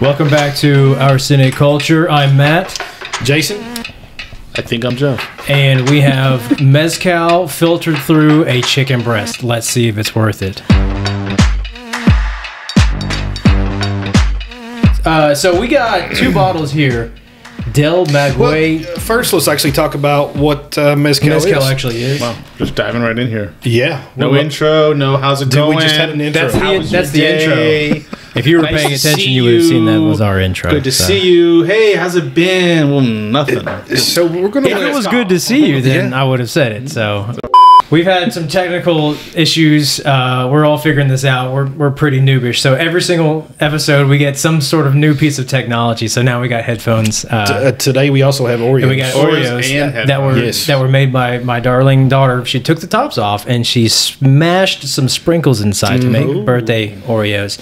Welcome back to Our Cynic Culture. I'm Matt. Jason. I think I'm Joe. And we have Mezcal filtered through a chicken breast. Let's see if it's worth it. So we got two bottles here. Dell Mcgay. Well, first, let's actually talk about what mezcal actually is. Wow, just diving right in here. Yeah. No intro, no how's it going. We just had an intro. That's the intro. If you were Nice paying to attention, see you would have seen that you. was our intro. Good to see you. Hey, how's it been? Well, nothing. So we're going to... If it was good to see you, then I would have said it. So we've had some technical issues. We're all figuring this out. We're pretty noobish. So every single episode, we get some sort of new piece of technology. So now we got headphones. Today we also have Oreos. And we got Oreos and that were made by my darling daughter. She took the tops off and she smashed some sprinkles inside to make birthday Oreos.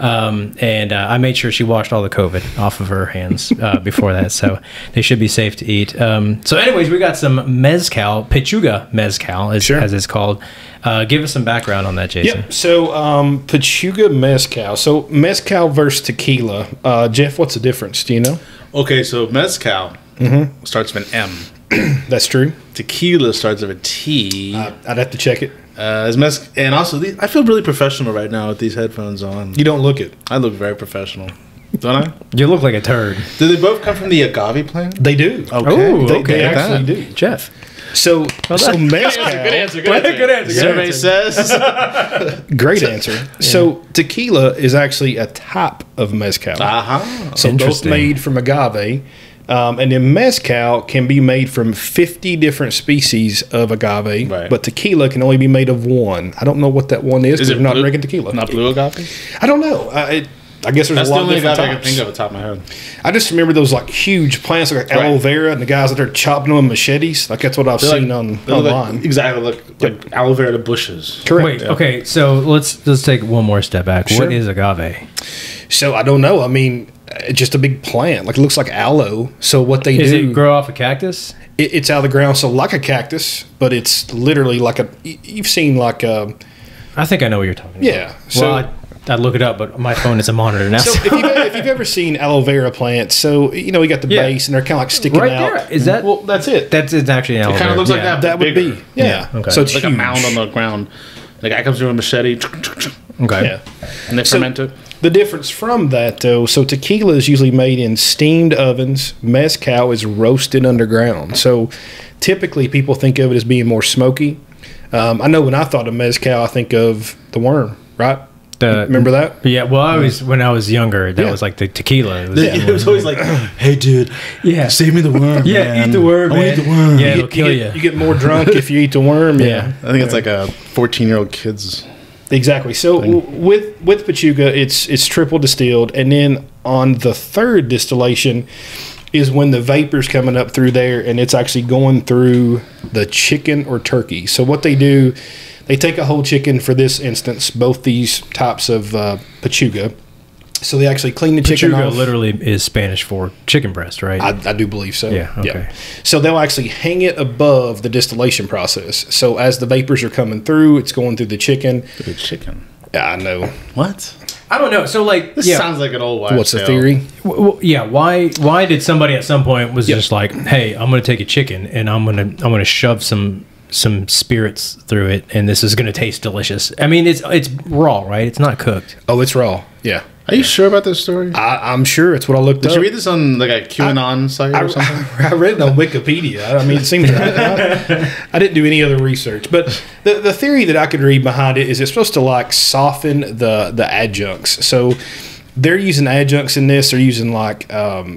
And I made sure she washed all the COVID off of her hands before that, so they should be safe to eat. So anyways, we got some mezcal, Pechuga Mezcal, as it's called. Give us some background on that, Jason. Yep. So Pechuga Mezcal. So mezcal versus tequila. Jeff, what's the difference? Do you know? Okay, so mezcal starts with an M. That's true. Tequila starts with a T. I'd have to check it. And also, I feel really professional right now with these headphones on. You don't look it. I look very professional. Don't I? You look like a turd. Do they both come from the agave plant? They do. Okay. Ooh, They actually do. Jeff. So mezcal. Good answer. Survey says. Great answer. So tequila is actually a type of mezcal. So both Interesting. made from agave. And then mezcal can be made from 50 different species of agave, Right. but tequila can only be made of one. I don't know what that one is because Is it we're not blue? drinking tequila. Not blue agave? I don't know. I guess there's That's a the lot of only different agave I can types. think of at the top of my head. I just remember those like huge plants like aloe Right. vera and the guys that are chopping them with machetes. Like that's what I've seen They on look online. like, exactly, like aloe vera to bushes. Correct. Wait, okay, so let's take one more step back. Sure. What is agave? So I don't know. I mean, it's just a big plant. Like it looks like aloe. So what they Does do... it grow off a cactus? It's out of the ground, so like a cactus, but it's literally like a... You've seen like a... I think I know what you're talking about. Yeah. So, Well, I'd look it up, but my phone is a monitor now. so if you've ever seen aloe vera plants, so, you know, you got the Yeah. base, and they're kind of like sticking right out. there. Is that... Well, that's it. That's actually an aloe It kind vera. of looks like that. That would bigger. be. Yeah. Okay. So it's Like huge. a mound on the ground. The guy comes through with a machete, Okay. Yeah. and they ferment it. The difference from that, though, so tequila is usually made in steamed ovens. Mezcal is roasted underground. So typically people think of it as being more smoky. I know when I thought of mezcal, I think of the worm, right? Remember that? Yeah, well, when I was younger, that Yeah. was like the tequila. It was always like, hey, dude, Yeah. save me the worm. Yeah, man. eat the worm, I want man. to eat the worm. Yeah, it'll kill you. You get more drunk if you eat the worm. Yeah. I think it's like a 14-year-old kid's. Exactly. So with Pechuga, it's triple distilled, and then on the third distillation is when the vapor's coming up through there, and it's actually going through the chicken or turkey. So what they do, they take a whole chicken for this instance, both these types of Pechuga. So they actually clean the chicken Pechuga off. literally is Spanish for chicken breast, right? I do believe so. Yeah, okay. So they'll actually hang it above the distillation process. So as the vapors are coming through, it's going through the chicken. Good chicken. Yeah, I know. What? I don't know. So like, This sounds like an old wives' What's the tale. theory? yeah. Why did somebody at some point was just like, hey, I'm gonna take a chicken and I'm gonna shove some spirits through it, and this is gonna taste delicious. I mean, it's raw, right? It's not cooked. Oh, it's raw. Yeah. Are you sure about this story? I'm sure it's what I looked Did up. you read this on like a QAnon site or something? I read it on Wikipedia. I mean, it seems right. I didn't do any other research, but the theory that I could read behind it is it's supposed to like soften the adjuncts. So they're using adjuncts in this. They're using like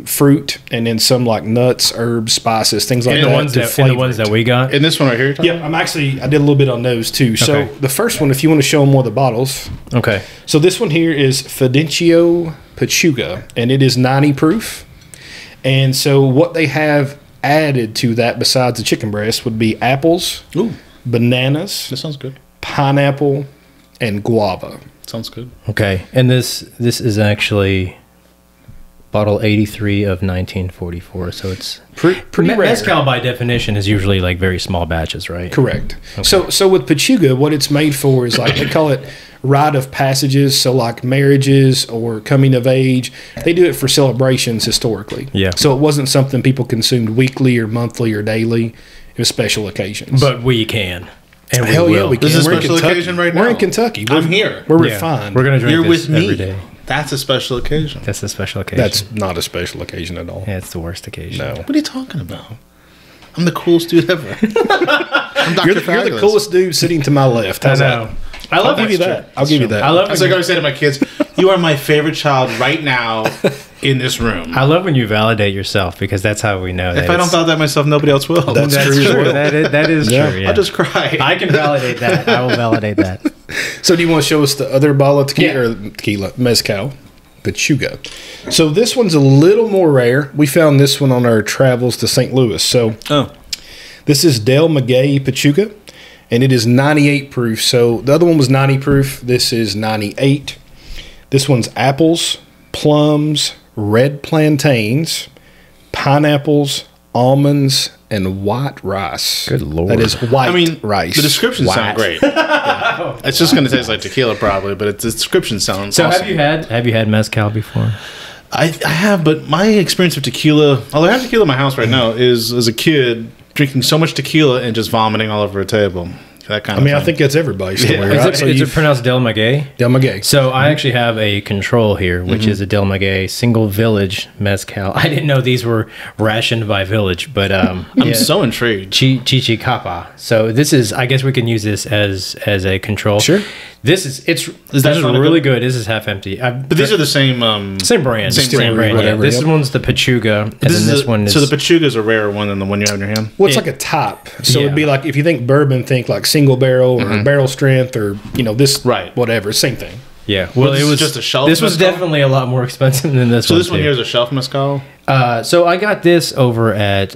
fruit and then some like nuts, herbs, spices, things like And that. the ones to and the flavor ones it. that we got. In this one right here, you're talking Yep, I did a little bit on those too. So Okay. the first one, if you want to show them one of the bottles. Okay. So this one here is Fidencio Pechuga, and it is 90 proof. And so what they have added to that besides the chicken breast would be apples, Ooh, bananas, this sounds good. pineapple, and guava. Sounds good. Okay. And this is actually bottle 83 of 1944. So it's pretty rare. Mezcal by definition is usually like very small batches, right? Correct. Okay. So with Pechuga, what it's made for is like they call it rite of passages. So like marriages or coming of age, they do it for celebrations historically. Yeah. So it wasn't something people consumed weekly or monthly or daily. It was special occasions. But we can. And hell yeah, we can. This is a We're in special Kentucky. occasion right now. We're in Kentucky. I'm here. We're refined. We're gonna drink You're this with me. every day. That's a special occasion. That's a special occasion. That's not a special occasion at all. Yeah, it's the worst occasion. No. What are you talking about? I'm the coolest dude ever. I'm Dr. You're the coolest dude sitting to my left. How's I know. that? I love I'll give you that. I'll give you that. I love That's when like I always say to my kids, you are my favorite child right now in this room. I love when you validate yourself because that's how we know. If I don't validate myself, nobody else will. That's That's true as true. well. That is Yeah. true. Yeah. I'll just cry. I can validate that. I will validate that. So do you want to show us the other bottle of tequila, Yeah. or tequila, mezcal, Pechuga? So this one's a little more rare. We found this one on our travels to St. Louis. So this is Dell Mcgay Pechuga, and it is 98 proof. So the other one was 90 proof. This is 98. This one's apples, plums, red plantains, pineapples, almonds, and white rice. Good Lord. That is white rice. the descriptions sound great. Yeah. It's just going to taste like tequila probably, but the description sounds So awesome. have you had mezcal before? I have, but my experience of tequila, although I have tequila in my house right now, is as a kid drinking so much tequila and just vomiting all over a table. That kind of thing. I think that's everybody's story, Yeah. right? Is it pronounced Del Mcgay? Del Mcgay. So I actually have a control here, which is a Del Mcgay single village mezcal. I didn't know these were rationed by village, but I'm so intrigued. Chichicapa. So this is, I guess we can use this as a control. Sure. This is one really good. This is half empty. But these are the same. Same brand. Same brand, brand. whatever, Yeah. This yep. one's the Pechuga, and then this one is So the Pechuga is a rarer one than the one you have in your hand. Well, it's Yeah. like a type. So Yeah. it'd be like if you think bourbon, think like single barrel or barrel strength or this Right. whatever, same thing. yeah. Well, this it is was just a shelf This was mezcal? definitely a lot more expensive than this So one. this one too. here is a shelf mezcal. So I got this over at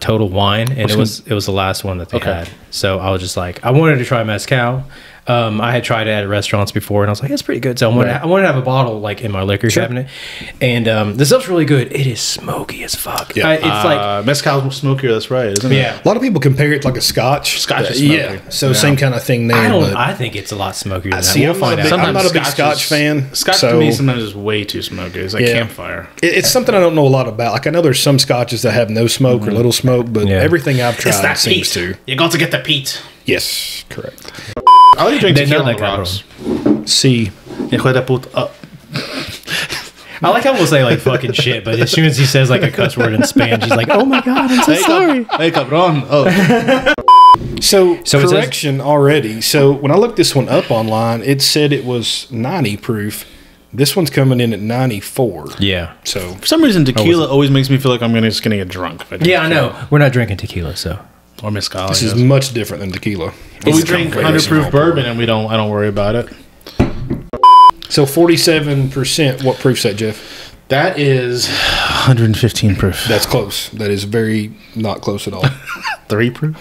Total Wine, and it was the last one that they Okay. had. So I was just like, I wanted to try mezcal. I had tried it at restaurants before, and I was like, it's pretty good. So I wanted to have a bottle like in my liquor cabinet, and the stuff's really good. It is smoky as fuck. Yeah. It's like Mezcal's smokier. That's right, isn't it? yeah. A lot of people compare it to like a Scotch. Scotch is smoky. Yeah. So Yeah. same kind of thing there. but I think it's a lot smokier than that. see, We'll I'm not, find a big, out. I'm not a big Scotch Scotch is- fan. Scotch so to me sometimes is way too smoky. It's like Yeah. campfire. it's something I don't know a lot about. Like I know there's some Scotches that have no smoke or little smoke, but Yeah. everything I've tried It's that seems peat. to. You got to get the peat. Yes, correct. I like to drink They know tequila on that the kind of rocks. See, Hijo de puta. I like how we'll say like fucking shit, but as soon as he says like a cuss word in Spanish, he's like, "Oh my god, I'm so sorry." Hey, cabron. Oh, So it says- correction already. So when I looked this one up online, it said it was 90 proof. This one's coming in at 94. Yeah. So for some reason, tequila always makes me feel like I'm just gonna get drunk. if I drink Yeah, I know. tequila. We're not drinking tequila, so Or mezcal. this I is guess. much different than tequila. But we It's drink completely 100 proof small. bourbon, and I don't worry about it. So 47%. What proof's that, Jeff? That is 115 proof. That's close. That is very not close at all. 3 proof.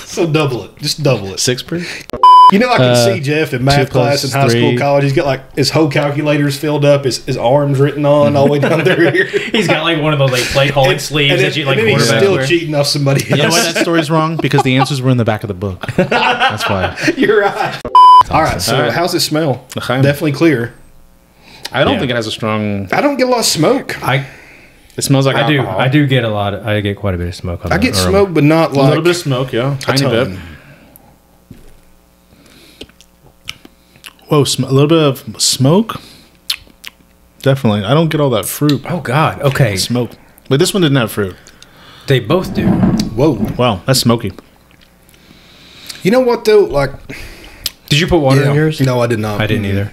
So double it. Just double it. 6 proof. You know, I can see Jeff in math 2 plus class in high 3. school, college. He's got like his whole calculators filled up, his arms written on all the way down through here. he's got like one of those like plate holding sleeves that you like and then he's quarterbacks still wear. cheating off somebody else. You know why that story's wrong? Because the answers were in the back of the book. That's why. You're right. All right. So All right. how's it smell? L'chaim. Definitely clear. I don't Yeah. think it has a strong. I don't get a lot of smoke. It smells like I do. alcohol. I do get a lot. I get quite a bit of smoke on I that get aroma. smoke, but not A like little bit of smoke, yeah. a Tiny ton. bit. Whoa, a little bit of smoke. Definitely. I don't get all that fruit Oh God. Okay. smoke. But this one didn't have fruit. They both do. Whoa. Wow, that's smoky. You know what though? Like, Did you put water in yours? No, I did not. I didn't either.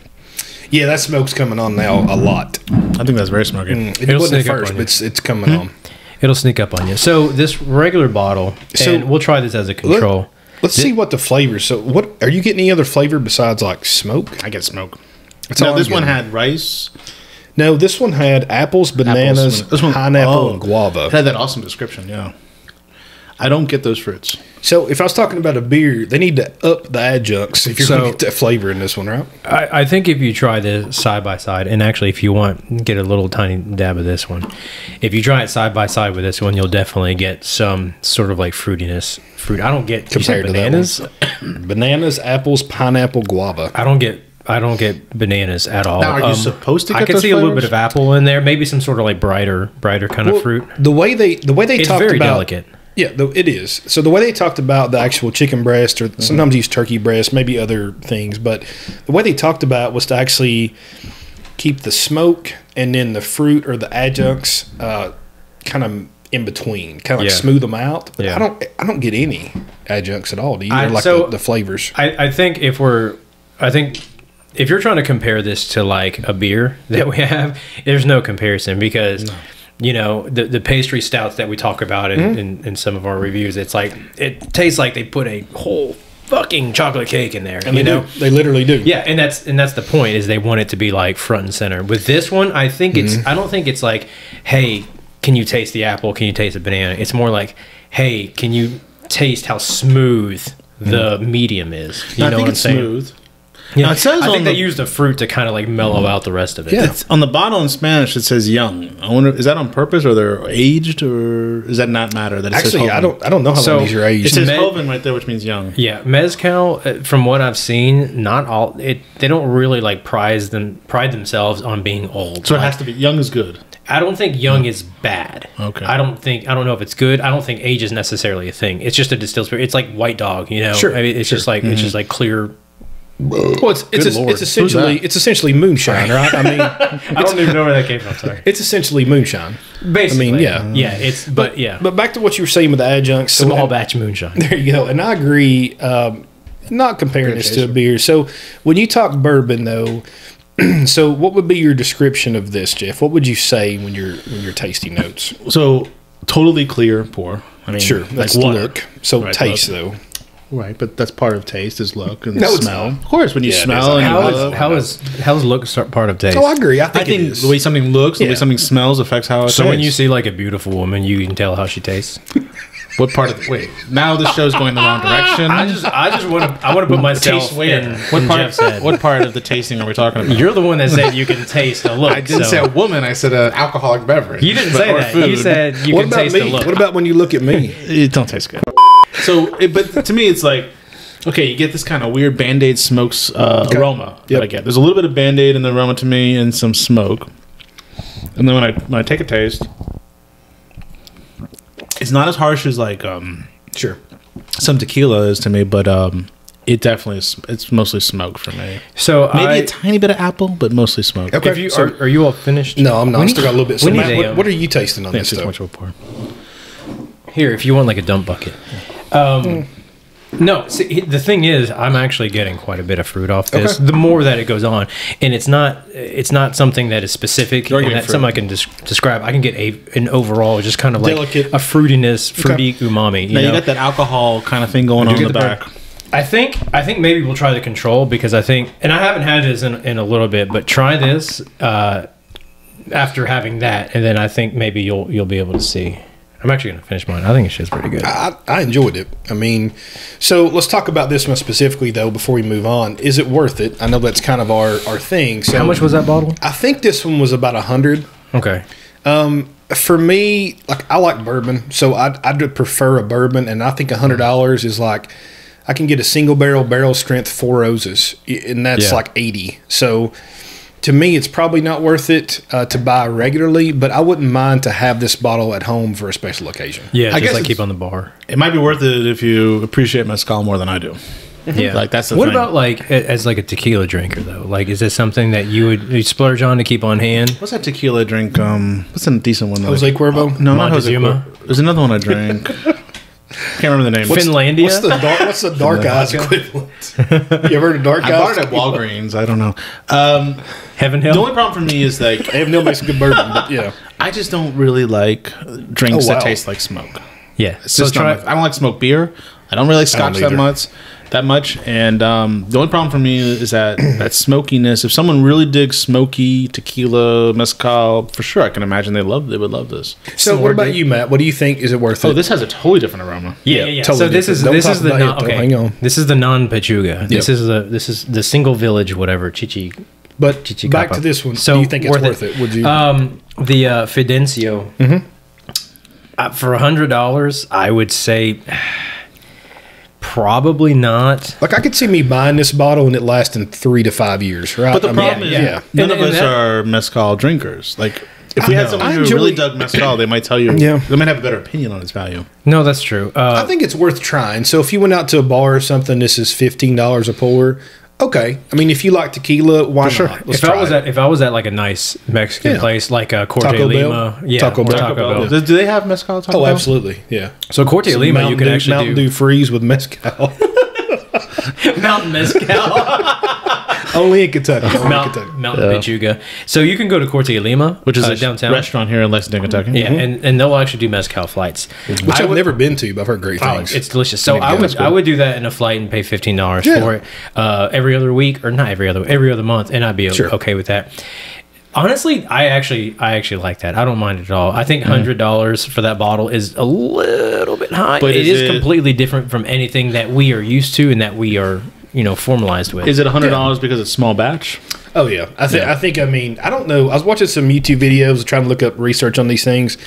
Yeah, that smoke's coming on now a lot. I think that's very smoky. It It'll wasn't at sneak up first, on but you. it's coming on. It'll sneak up on you. So this regular bottle, So- and we'll try this as a control. Let's see what the flavors. So, what are you getting any other flavor besides like smoke? I get smoke. That's all No, I'm this one getting. had rice. No, this one had apples, bananas, This one- pineapple, oh. and guava. It had that awesome description, yeah. I don't get those fruits. So if I was talking about a beer, they need to up the adjuncts if you're going to get that flavor in this one, right? I think if you try this side by side, and actually if you want, get a little tiny dab of this one. If you try it side by side with this one, you'll definitely get some sort of like fruitiness. I don't get compared to bananas. Bananas, apples, pineapple, guava. I don't get bananas at all. Now, are you supposed to get I can those see flavors? a little bit of apple in there, maybe some sort of like brighter kind of fruit. The way they It's talked very about delicate. Yeah, it is. So the way they talked about the actual chicken breast, or sometimes use turkey breast, maybe other things, but the way they talked about was to actually keep the smoke and then the fruit or the adjuncts kind of in between, kind of like smooth them out. But I don't get any adjuncts at all. Do you? The flavors? I think if you're trying to compare this to like a beer that we have, there's no comparison because. You know, the pastry stouts that we talk about in some of our reviews, it's like, it tastes like they put a whole fucking chocolate cake in there. And they literally do. Yeah, and that's the point, is they want it to be like front and center. With this one, I think I don't think it's like, hey, can you taste the apple? Can you taste the banana? It's more like, hey, can you taste how smooth the medium is? You know what I'm saying? Smooth. Yeah, now, it says I think they use the fruit to kind of like mellow out the rest of it. Yeah, on the bottle in Spanish it says young. I wonder, is that on purpose, or they're aged, or does that not matter? That it actually, says I don't know how long these are aged. It says Joven right there, which means young. Yeah, mezcal. From what I've seen, not all they don't really like pride themselves on being old. So it has to be young is good. I don't think young is bad. Okay. I don't know if it's good. I don't think age is necessarily a thing. It's just a distilled spirit. It's like White Dog, you know. Sure. I mean, it's just like it's just like clear. Well, it's essentially moonshine, right? I mean, I don't even know where that came from. Sorry. It's essentially moonshine. Basically, I mean, yeah. But back to what you were saying with the adjuncts. Small batch moonshine. There you go. And I agree. Not comparing this to a beer. So when you talk bourbon, though, so what would be your description of this, Jeff? What would you say when you're tasting notes? So totally clear pour. I mean, sure, that's like look. So right, taste though. Right, but that's part of taste is look and no, smell. Of course, when you smell and how's look part of taste? Oh, I agree. I think the way something looks, the way something smells affects how it tastes. So when you see like a beautiful woman, you can tell how she tastes. What part of wait? Now the show's going the wrong direction. I just want to put myself in Jeff's head. What part of the tasting are we talking about? You're the one that said you can taste a look. I didn't say a woman. I said an alcoholic beverage. You didn't say that. Food. You said you can taste a look. What about when you look at me? It don't taste good. So, but to me, it's like, okay, you get this kind of weird Band-Aid smokes aroma that I get. There's a little bit of Band-Aid in the aroma to me and some smoke. And then when I take a taste, it's not as harsh as like sure some tequila is to me, but it definitely is. It's mostly smoke for me. So maybe a tiny bit of apple, but mostly smoke. Okay, are you all finished? No, I'm not. I still got a little bit. So Matt, what are you tasting on this stuff? Here, if you want like a dump bucket. No, see, the thing is, I'm actually getting quite a bit of fruit off this. Okay. The more that it goes on, and it's not something that is specific, and that's something I can describe. I can get an overall, just kind of like delicate, a fruitiness, fruity umami. You got that alcohol kind of thing going on in the back. I think maybe we'll try the control because I think, and I haven't had this in a little bit, but try this after having that, and then I think maybe you'll be able to see. I'm actually going to finish mine. I think it's just pretty good. I enjoyed it. I mean, so let's talk about this one specifically, though, before we move on. Is it worth it? I know that's kind of our thing. So how much was that bottle? I think this one was about 100. Okay. For me, like I like bourbon, so I'd prefer a bourbon, and I think $100 is like I can get a single barrel strength 4 Roses, and that's like 80. So to me, it's probably not worth it to buy regularly, but I wouldn't mind to have this bottle at home for a special occasion. Yeah, I guess like keep on the bar. It might be worth it if you appreciate mezcal more than I do. Yeah, like that's the what thing. About like as like a tequila drinker though? Like, is this something that you'd splurge on to keep on hand? What's that tequila drink? What's a decent one? Jose Cuervo? No, not Jose Cuervo. There's another one I drank. Can't remember the name. Finlandia? What's the dark eyes equivalent? You ever heard of dark eyes? I bought it at Walgreens. I don't know. Heaven Hill? The only problem for me is like Heaven Hill makes a good bourbon, but yeah. I just don't really like drinks that taste like smoke. Yeah. It's just I don't like smoked beer. I don't really like scotch that much. that much. And the only problem for me is that smokiness. If someone really digs smoky tequila mezcal, for sure I can imagine they would love this. So what about you, Matt? What do you think? Is it worth it? Oh, this has a totally different aroma. Yeah. Totally So this different. is the Hang on. This is the non-Pechuga. This is the single village, whatever. Chichi. But Chichi back Capa. to this one. So do you think it's worth worth it? Would you? The Fidencio. For $100, I would say probably not. Like I could see me buying this bottle and it lasting 3 to 5 years, right? But the problem is, none of And us that- are mezcal drinkers. Like, if we had someone who really dug mezcal, they might tell you, they might have a better opinion on its value. No, that's true. I think it's worth trying. So if you went out to a bar or something, this is $15 a pour. Okay, I mean, if you like tequila, why not? Let's try it. If I was at like a nice Mexican place like Corte Taco Lima, Bell? Taco Bell. Do they have mezcal? Taco Oh, Bell? absolutely, yeah. So Corte Lima, you can actually Mountain Dew freeze with mezcal. Mountain Mezcal. Only in Kentucky. Mountain Pechuga. So you can go to Corte Lima, Which is a downtown restaurant here in Lexington, Kentucky. Yeah, and they'll actually do mezcal flights, Which I've never been to, but I've heard great things. It's delicious. So I would do that in a flight and pay $15 for it every other week, or not every other month, and I'd be okay with that. Honestly, I actually like that. I don't mind it at all. I think $100 for that bottle is a little bit high, but it is completely different from anything that we are used to and that we are formalized with. Is it $100 because it's small batch? Oh yeah, I think. I mean, I don't know. I was watching some YouTube videos trying to look up research on these things.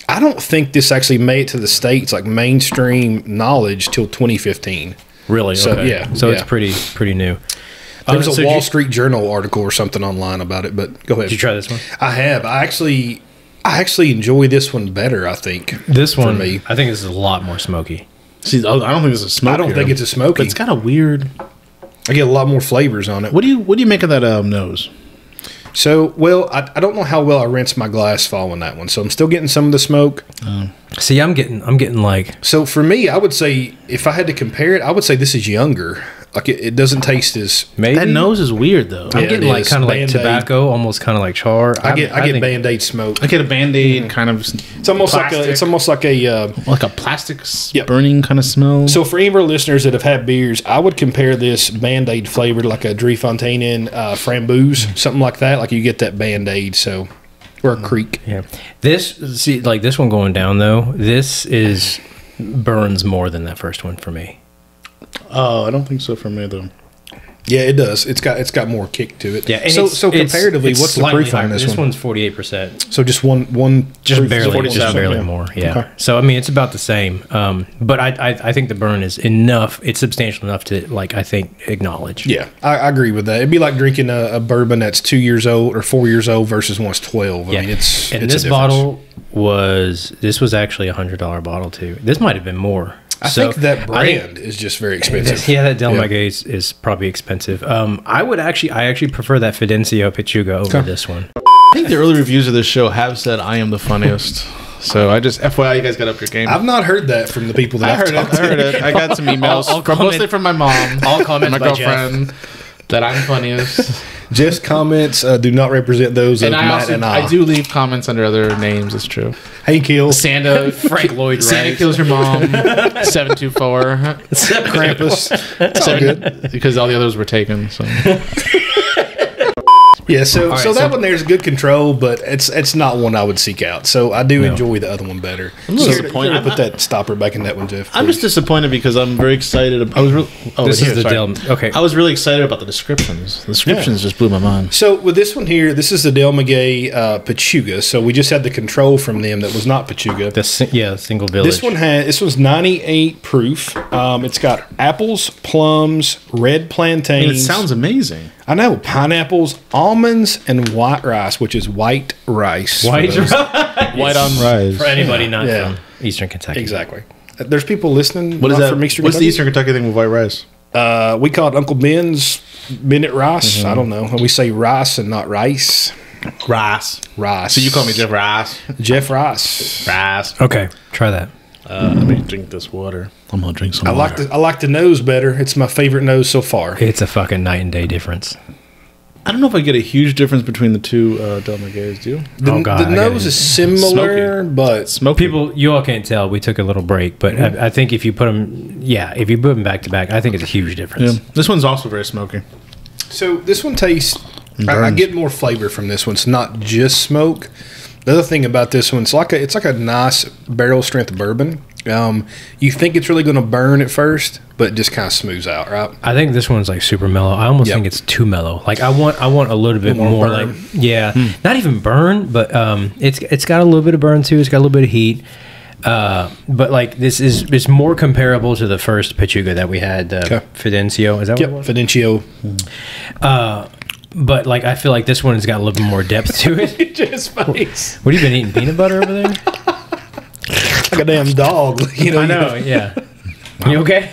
I don't think this actually made it to the States like mainstream knowledge till 2015. Really? So okay. So it's pretty new. There was a Wall Street Journal article or something online about it, but go ahead. Did you try this one? I have. I actually enjoy this one better, I think. This one, for me. I think this is a lot more smoky. See, I don't think it's a smoky. I don't think it's a smoky. But it's got a weird. I get a lot more flavors on it. What do you make of that nose? So, well, I don't know how well I rinsed my glass following that one, so I'm still getting some of the smoke. See, I'm getting like. So for me, I would say if I had to compare it, I would say this is younger. Like it doesn't taste as. Maybe that nose is weird though. I'm getting like kind of like tobacco, almost kind of like char. I get Band-Aid smoke. I get a Band-Aid kind of. It's almost like a plastic burning kind of smell. So for any of our listeners that have had beers, I would compare this Band-Aid flavored like a Driefonteinen framboose, something like that. Like you get that Band-Aid, or a Creek. Yeah. This one going down though. This burns more than that first one for me. Oh, I don't think so for me though. Yeah, it does. It's got more kick to it. Yeah. And so comparatively, what's the proof on this one? This one's 48%. So just one just proof barely more. Yeah. Okay. So I mean, it's about the same. But I think the burn is enough. It's substantial enough to I think acknowledge. Yeah, I agree with that. It'd be like drinking a bourbon that's 2 years old or 4 years old versus one's 12. I mean, it's this bottle was actually $100 bottle too. This might have been more. I think that brand is just very expensive. Yeah, that Dell Mcgay is probably expensive. I actually prefer that Fidencio Pechuga over this one. I think the early reviews of this show have said I am the funniest. So I just FYI, you guys got up your game. I've not heard that from the people that I heard it. I got some emails mostly from my mom, all comments my girlfriend, that I'm funniest. Jeff's comments do not represent those of Matt and I. I do leave comments under other names. It's true. Hey, Kill. Santa. Frank Lloyd Santa kills your mom. 724. Krampus. It's all good. Because all the others were taken. So. Yeah, so that one there's good control, but it's not one I would seek out. So I do enjoy the other one better. I'm disappointed. I put that stopper back in that one, Jeff. I'm just disappointed because I'm very excited. This is the Dell. Okay, I was really excited about the descriptions. The descriptions just blew my mind. So with this one here, this is the Dell Mcgay Pechuga. So we just had the control from them that was not Pechuga. Single village. This one's 98 proof. It's got apples, plums, red plantains. I mean, it sounds amazing. I know, pineapples, almonds, and white rice, which is white rice. White rice. White on rice. For anybody not from Eastern Kentucky. Exactly. There's people listening. What is that? From Eastern What's Kentucky? the Eastern Kentucky thing with white rice? We call it Uncle Ben's Bennett rice. I don't know. We say rice and not rice. Rice. So you call me Jeff Rice? Jeff Rice. Rice. Okay, try that. Let me drink this water. I'm gonna drink some water. I like the nose better. It's my favorite nose so far. It's a fucking night and day difference. I don't know if I get a huge difference between the two Del Mcgays, do you? The nose is similar, but Smoky. People, you all can't tell. We took a little break, but I think if you put them, if you put them back to back, I think it's a huge difference. Yeah. This one's also very smoky. So this one tastes. I get more flavor from this one. It's not just smoke. The other thing about this one, it's like a nice barrel strength bourbon. You think it's really going to burn at first, but it just kind of smooths out, right? I think this one's like super mellow. I almost think it's too mellow. Like I want a little bit more burn. like not even burn, but it's got a little bit of burn too. It's got a little bit of heat. But like it's more comparable to the first Pechuga that we had, Fidencio. Is that what it was? Fidencio. But like I feel like this one has got a little bit more depth to it. Just face. What have you been eating? Peanut butter over there? Like a damn dog. You know. I know. Yeah. You okay?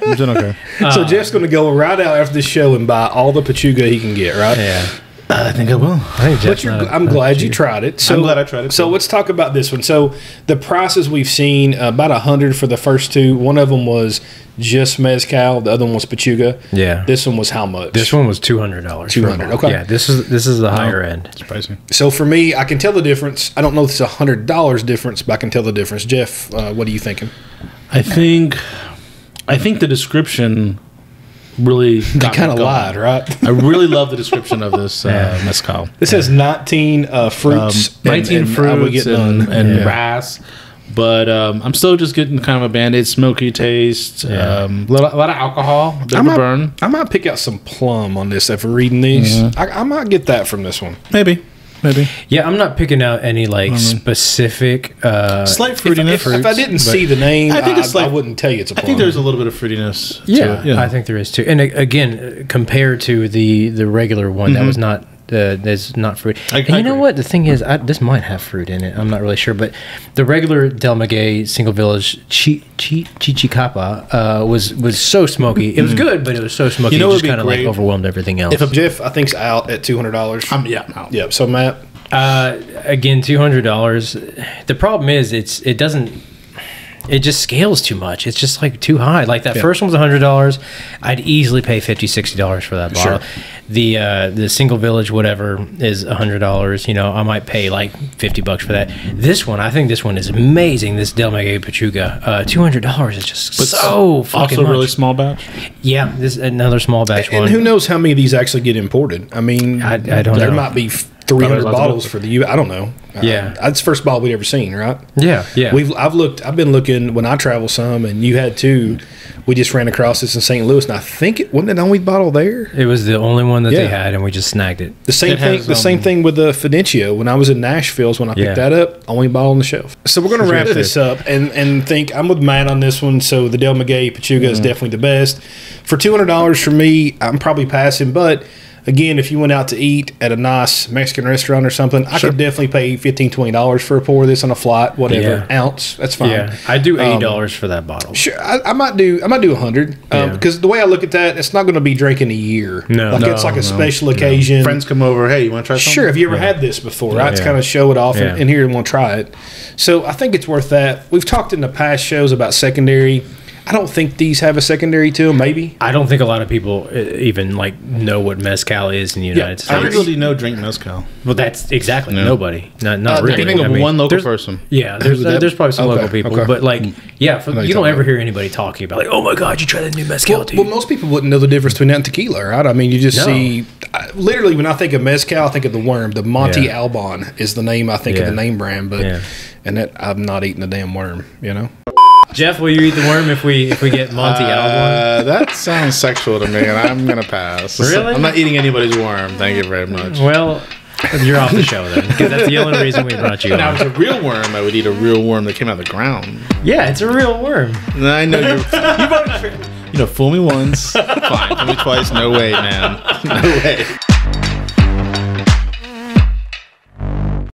I'm doing okay. So Jeff's going to go right out after this show and buy all the Pechuga he can get, right? Yeah. I think I will. I think Jeff's I'm glad you tried it. So, I'm glad I tried it. So let's talk about this one. So the prices we've seen, about $100 for the first two. One of them was just mezcal. The other one was Pechuga. Yeah. This one was how much? This one was $200. $200. Okay. Yeah. This is the higher end. It's pricey. So for me, I can tell the difference. I don't know if it's $100 difference, but I can tell the difference. Jeff, what are you thinking? I think the description really Kind of lied, right? I really love the description of this mezcal. This has 19 fruits. 19 fruits and ras. But I'm still just getting kind of a Band-Aid smoky taste. A lot of alcohol, a bit of a burn. I might pick out some plum on this after reading these. I might get that from this one. Maybe. Yeah, I'm not picking out any like specific Slight fruitiness. If I didn't see the name, I think it's like, I wouldn't tell you it's a plum. I think there's a little bit of fruitiness. Yeah, to it. I think there is too. And again, compared to the regular one, that was not there's not fruit. And you know what? The thing is, this might have fruit in it. I'm not really sure, but the regular Del Mcgay Single Village Chichicapa was so smoky. It was good, but it was so smoky. You know, it just kind of like overwhelmed everything else. If Jeff, I think's out at $200. I'm out. Yep. So Matt, again, $200. The problem is it doesn't. It just scales too much. It's just like too high. Like that first one was $100. I'd easily pay $50, $60 for that bottle. Sure. The Single Village whatever is $100. You know, I might pay like $50 for that. This one, I think this one is amazing. This Del Mcgay Pechuga, $200 is just so fucking also much. Really small batch. Yeah, this is another small batch one. And who knows how many of these actually get imported? I mean, I don't know. There might be 300 bottles for the U. I don't know. Yeah, that's the first bottle we'd ever seen, right? Yeah. I've been looking when I travel some, and you had two. We just ran across this in St. Louis, and I think it wasn't the only bottle there. It was the only one that they had, and we just snagged it. The same thing. The same thing with the Fidencio. When I was in Nashville, when I picked that up, only bottle on the shelf. So we're going to wrap this up and think I'm with Matt on this one. So the Del Mcgay Pechuga is definitely the best. For $200 for me, I'm probably passing, but. Again, if you went out to eat at a nice Mexican restaurant or something, I could definitely pay $15, $20 for a pour of this on a flight, whatever ounce. That's fine. Yeah, I do $80 for that bottle. Sure, I might do $100 because the way I look at that, it's not going to be drinking a year. It's like a special occasion. Friends come over. Hey, you want to try something? Sure. Have you ever had this before? Right, to kind of show it off and here and want to try it. So I think it's worth that. We've talked in the past shows about secondary. I don't think these have a secondary to them, maybe. I don't think a lot of people even like know what mezcal is in the United States. I really drink mezcal. Well, that's exactly nobody. Not really. I think of one local person. Yeah, there's probably some local people, but like, you don't ever hear anybody talking about like, oh my god, you tried that new mezcal tea. Well, most people wouldn't know the difference between that and tequila, right? I mean, you just see. Literally, when I think of mezcal, I think of the worm. The Monte Alban is the name I think of the name brand, but and that I'm not eating the damn worm, you know. Jeff, will you eat the worm if we get Monte Alban? That sounds sexual to me, and I'm gonna pass. Really? I'm not eating anybody's worm. Thank you very much. Well, you're off the show then, because that's the only reason we brought you on. Now, if it's a real worm, I would eat a real worm that came out of the ground. Yeah, it's a real worm. I know you've already. Fool me once, fine. Fool me twice. No way, man. No way.